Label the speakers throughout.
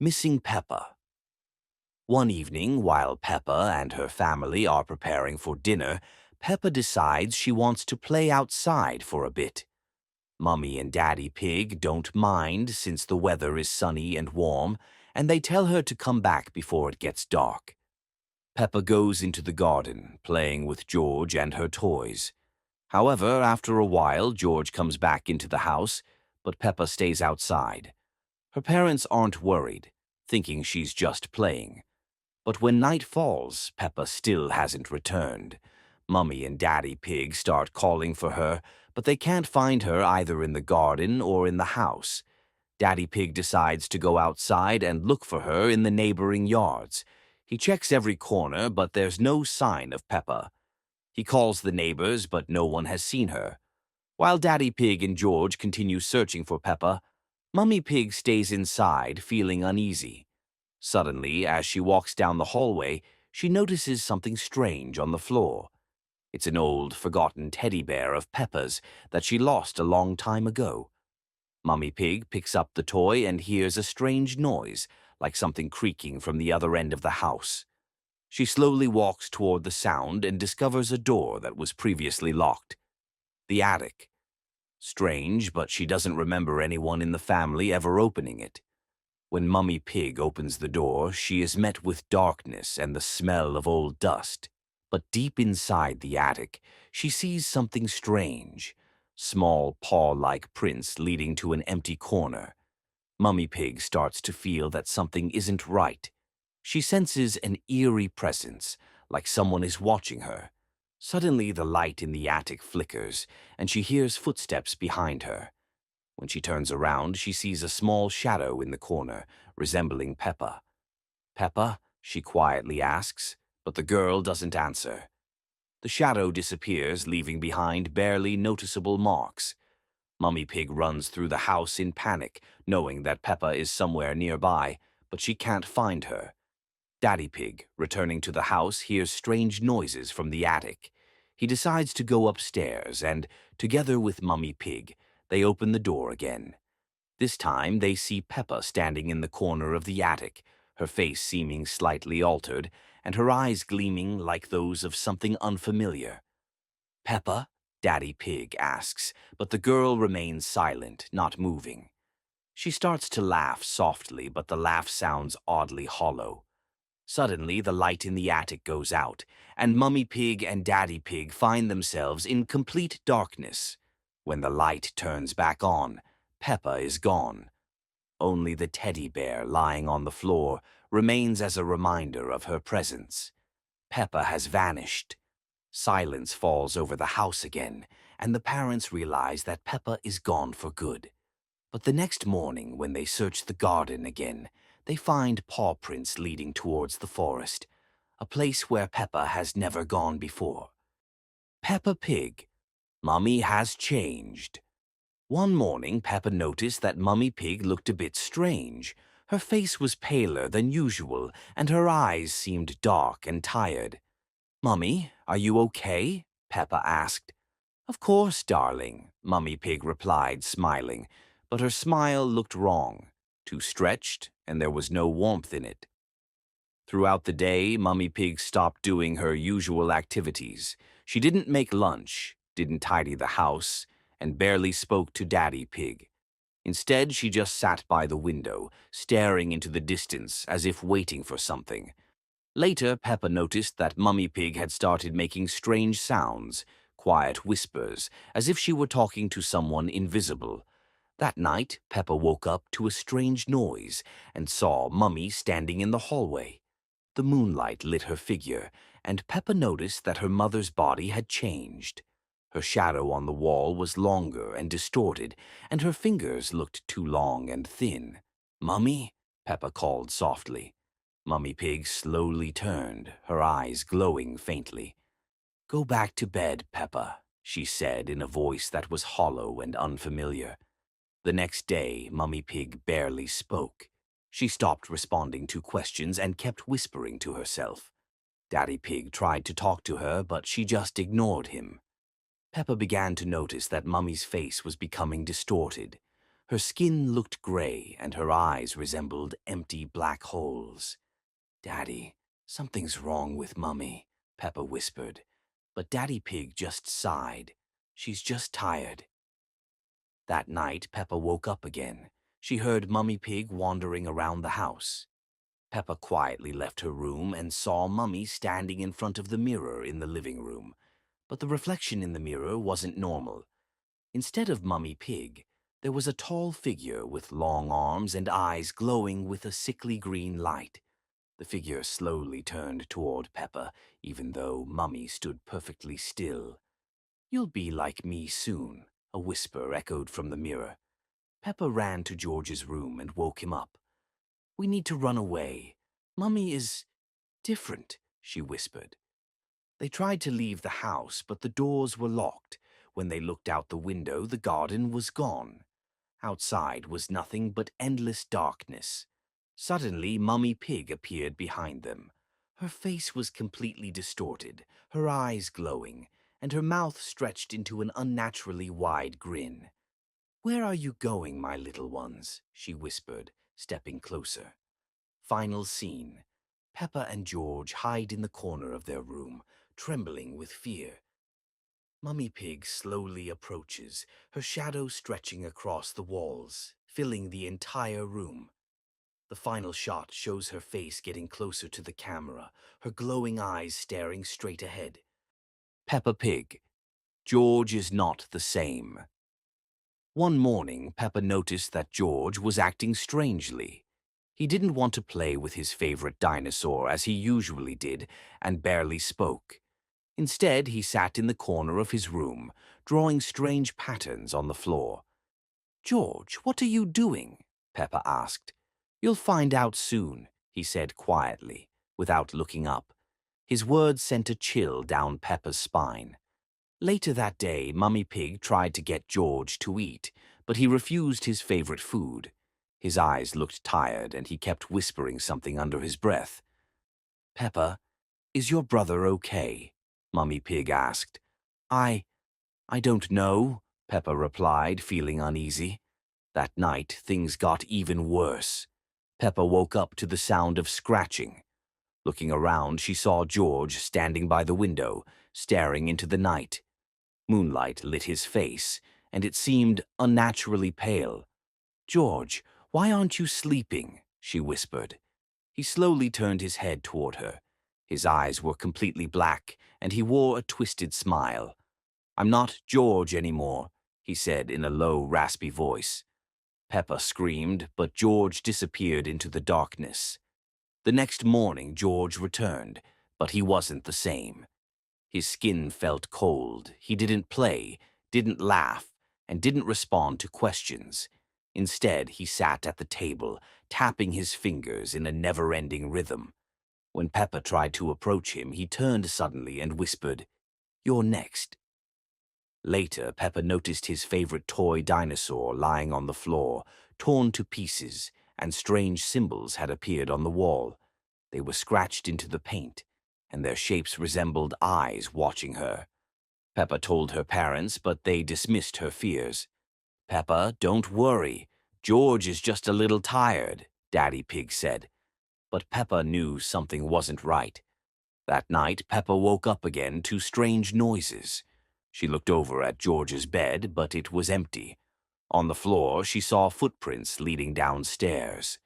Speaker 1: Missing Peppa. One evening, while Peppa and her family are preparing for dinner, Peppa decides she wants to play outside for a bit. Mummy and Daddy Pig don't mind since the weather is sunny and warm, and they tell her to come back before it gets dark. Peppa goes into the garden, playing with George and her toys. However, after a while, George comes back into the house, but Peppa stays outside. Her parents aren't worried, thinking she's just playing. But when night falls, Peppa still hasn't returned. Mummy and Daddy Pig start calling for her, but they can't find her either in the garden or in the house. Daddy Pig decides to go outside and look for her in the neighboring yards. He checks every corner, but there's no sign of Peppa. He calls the neighbors, but no one has seen her. While Daddy Pig and George continue searching for Peppa, Mummy Pig stays inside, feeling uneasy. Suddenly, as she walks down the hallway, she notices something strange on the floor. It's an old, forgotten teddy bear of Peppa's that she lost a long time ago. Mummy Pig picks up the toy and hears a strange noise, like something creaking from the other end of the house. She slowly walks toward the sound and discovers a door that was previously locked. The attic. Strange, but she doesn't remember anyone in the family ever opening it. When Mummy Pig opens the door, she is met with darkness and the smell of old dust. But deep inside the attic, she sees something strange. Small paw-like prints leading to an empty corner. Mummy Pig starts to feel that something isn't right. She senses an eerie presence, like someone is watching her. Suddenly, the light in the attic flickers, and she hears footsteps behind her. When she turns around, she sees a small shadow in the corner, resembling Peppa. "Peppa?" she quietly asks, but the girl doesn't answer. The shadow disappears, leaving behind barely noticeable marks. Mummy Pig runs through the house in panic, knowing that Peppa is somewhere nearby, but she can't find her. Daddy Pig, returning to the house, hears strange noises from the attic. He decides to go upstairs and, together with Mummy Pig, they open the door again. This time they see Peppa standing in the corner of the attic, her face seeming slightly altered, and her eyes gleaming like those of something unfamiliar. "Peppa?" Daddy Pig asks, but the girl remains silent, not moving. She starts to laugh softly, but the laugh sounds oddly hollow. Suddenly, the light in the attic goes out, and Mummy Pig and Daddy Pig find themselves in complete darkness. When the light turns back on, Peppa is gone. Only the teddy bear lying on the floor remains as a reminder of her presence. Peppa has vanished. Silence falls over the house again, and the parents realize that Peppa is gone for good. But the next morning, when they search the garden again, they find paw prints leading towards the forest, a place where Peppa has never gone before. Peppa Pig. Mummy has changed. One morning, Peppa noticed that Mummy Pig looked a bit strange. Her face was paler than usual, and her eyes seemed dark and tired. "Mummy, are you okay?" Peppa asked. "Of course, darling," Mummy Pig replied, smiling, but her smile looked wrong, too stretched, and there was no warmth in it. Throughout the day, Mummy Pig stopped doing her usual activities. She didn't make lunch, didn't tidy the house, and barely spoke to Daddy Pig. Instead, she just sat by the window, staring into the distance as if waiting for something. Later, Peppa noticed that Mummy Pig had started making strange sounds, quiet whispers, as if she were talking to someone invisible. That night, Peppa woke up to a strange noise and saw Mummy standing in the hallway. The moonlight lit her figure, and Peppa noticed that her mother's body had changed. Her shadow on the wall was longer and distorted, and her fingers looked too long and thin. "Mummy?" Peppa called softly. Mummy Pig slowly turned, her eyes glowing faintly. "Go back to bed, Peppa," she said in a voice that was hollow and unfamiliar. The next day, Mummy Pig barely spoke. She stopped responding to questions and kept whispering to herself. Daddy Pig tried to talk to her, but she just ignored him. Peppa began to notice that Mummy's face was becoming distorted. Her skin looked gray and her eyes resembled empty black holes. "Daddy, something's wrong with Mummy," Peppa whispered. But Daddy Pig just sighed. "She's just tired." That night, Peppa woke up again. She heard Mummy Pig wandering around the house. Peppa quietly left her room and saw Mummy standing in front of the mirror in the living room. But the reflection in the mirror wasn't normal. Instead of Mummy Pig, there was a tall figure with long arms and eyes glowing with a sickly green light. The figure slowly turned toward Peppa, even though Mummy stood perfectly still. "You'll be like me soon," a whisper echoed from the mirror. Peppa ran to George's room and woke him up. "We need to run away. Mummy is different," she whispered. They tried to leave the house, but the doors were locked. When they looked out the window, the garden was gone. Outside was nothing but endless darkness. Suddenly, Mummy Pig appeared behind them. Her face was completely distorted, her eyes glowing, and her mouth stretched into an unnaturally wide grin. "Where are you going, my little ones?" she whispered, stepping closer. Final scene. Peppa and George hide in the corner of their room, trembling with fear. Mummy Pig slowly approaches, her shadow stretching across the walls, filling the entire room. The final shot shows her face getting closer to the camera, her glowing eyes staring straight ahead. Peppa Pig. George is not the same. One morning, Peppa noticed that George was acting strangely. He didn't want to play with his favorite dinosaur as he usually did and barely spoke. Instead, he sat in the corner of his room, drawing strange patterns on the floor. "George, what are you doing?" Peppa asked. "You'll find out soon," he said quietly, without looking up. His words sent a chill down Peppa's spine. Later that day, Mummy Pig tried to get George to eat, but he refused his favorite food. His eyes looked tired, and he kept whispering something under his breath. "Peppa, is your brother okay?" Mummy Pig asked. I don't know," Peppa replied, feeling uneasy. That night, things got even worse. Peppa woke up to the sound of scratching. Looking around, she saw George standing by the window, staring into the night. Moonlight lit his face, and it seemed unnaturally pale. "George, why aren't you sleeping?" she whispered. He slowly turned his head toward her. His eyes were completely black, and he wore a twisted smile. "I'm not George anymore," he said in a low, raspy voice. Peppa screamed, but George disappeared into the darkness. The next morning, George returned, but he wasn't the same. His skin felt cold. He didn't play, didn't laugh, and didn't respond to questions. Instead, he sat at the table, tapping his fingers in a never-ending rhythm. When Peppa tried to approach him, he turned suddenly and whispered, "You're next." Later, Peppa noticed his favorite toy dinosaur lying on the floor, torn to pieces, and strange symbols had appeared on the wall. They were scratched into the paint, and their shapes resembled eyes watching her. Peppa told her parents, but they dismissed her fears. "Peppa, don't worry. George is just a little tired," Daddy Pig said. But Peppa knew something wasn't right. That night, Peppa woke up again to strange noises. She looked over at George's bed, but it was empty. On the floor, she saw footprints leading downstairs.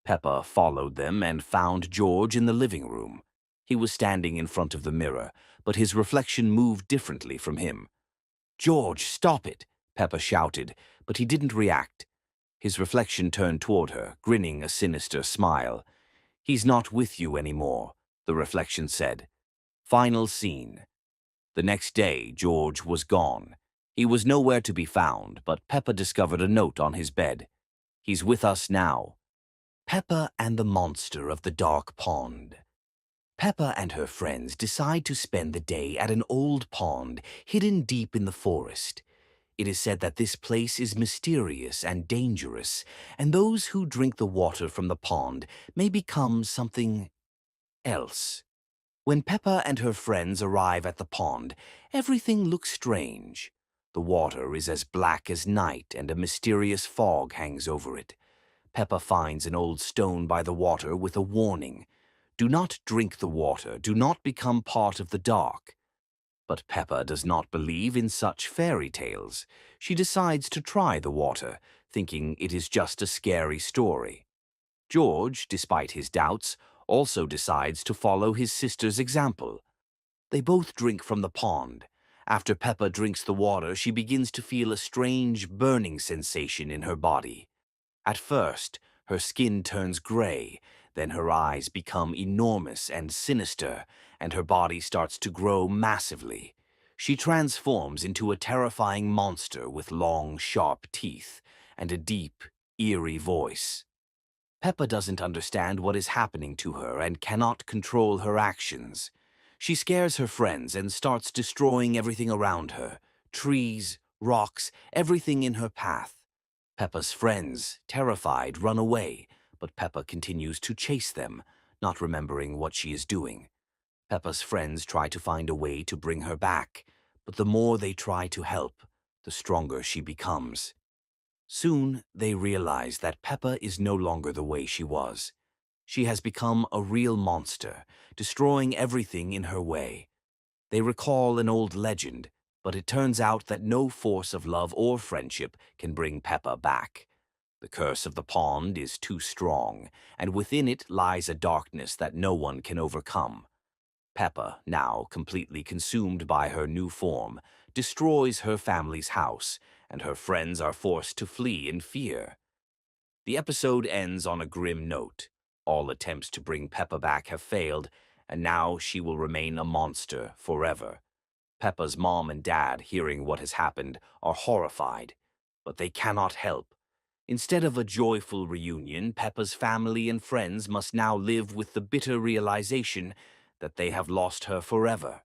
Speaker 1: Peppa followed them and found George in the living room. He was standing in front of the mirror, but his reflection moved differently from him. "George, stop it!" Peppa shouted, but he didn't react. His reflection turned toward her, grinning a sinister smile. "He's not with you anymore," the reflection said. Final scene. The next day, George was gone. He was nowhere to be found, but Peppa discovered a note on his bed. "He's with us now." Peppa and the Monster of the Dark Pond. Peppa and her friends decide to spend the day at an old pond hidden deep in the forest. It is said that this place is mysterious and dangerous, and those who drink the water from the pond may become something else. When Peppa and her friends arrive at the pond, everything looks strange. The water is as black as night and a mysterious fog hangs over it. Peppa finds an old stone by the water with a warning. Do not drink the water, do not become part of the dark. But Peppa does not believe in such fairy tales. She decides to try the water, thinking it is just a scary story. George, despite his doubts, also decides to follow his sister's example. They both drink from the pond. After Peppa drinks the water, she begins to feel a strange burning sensation in her body. At first, her skin turns gray, then her eyes become enormous and sinister, and her body starts to grow massively. She transforms into a terrifying monster with long, sharp teeth and a deep, eerie voice. Peppa doesn't understand what is happening to her and cannot control her actions. She scares her friends and starts destroying everything around her, trees, rocks, everything in her path. Peppa's friends, terrified, run away, but Peppa continues to chase them, not remembering what she is doing. Peppa's friends try to find a way to bring her back, but the more they try to help, the stronger she becomes. Soon, they realize that Peppa is no longer the way she was. She has become a real monster, destroying everything in her way. They recall an old legend, but it turns out that no force of love or friendship can bring Peppa back. The curse of the pond is too strong, and within it lies a darkness that no one can overcome. Peppa, now completely consumed by her new form, destroys her family's house, and her friends are forced to flee in fear. The episode ends on a grim note. All attempts to bring Peppa back have failed, and now she will remain a monster forever. Peppa's mom and dad, hearing what has happened, are horrified, but they cannot help. Instead of a joyful reunion, Peppa's family and friends must now live with the bitter realization that they have lost her forever.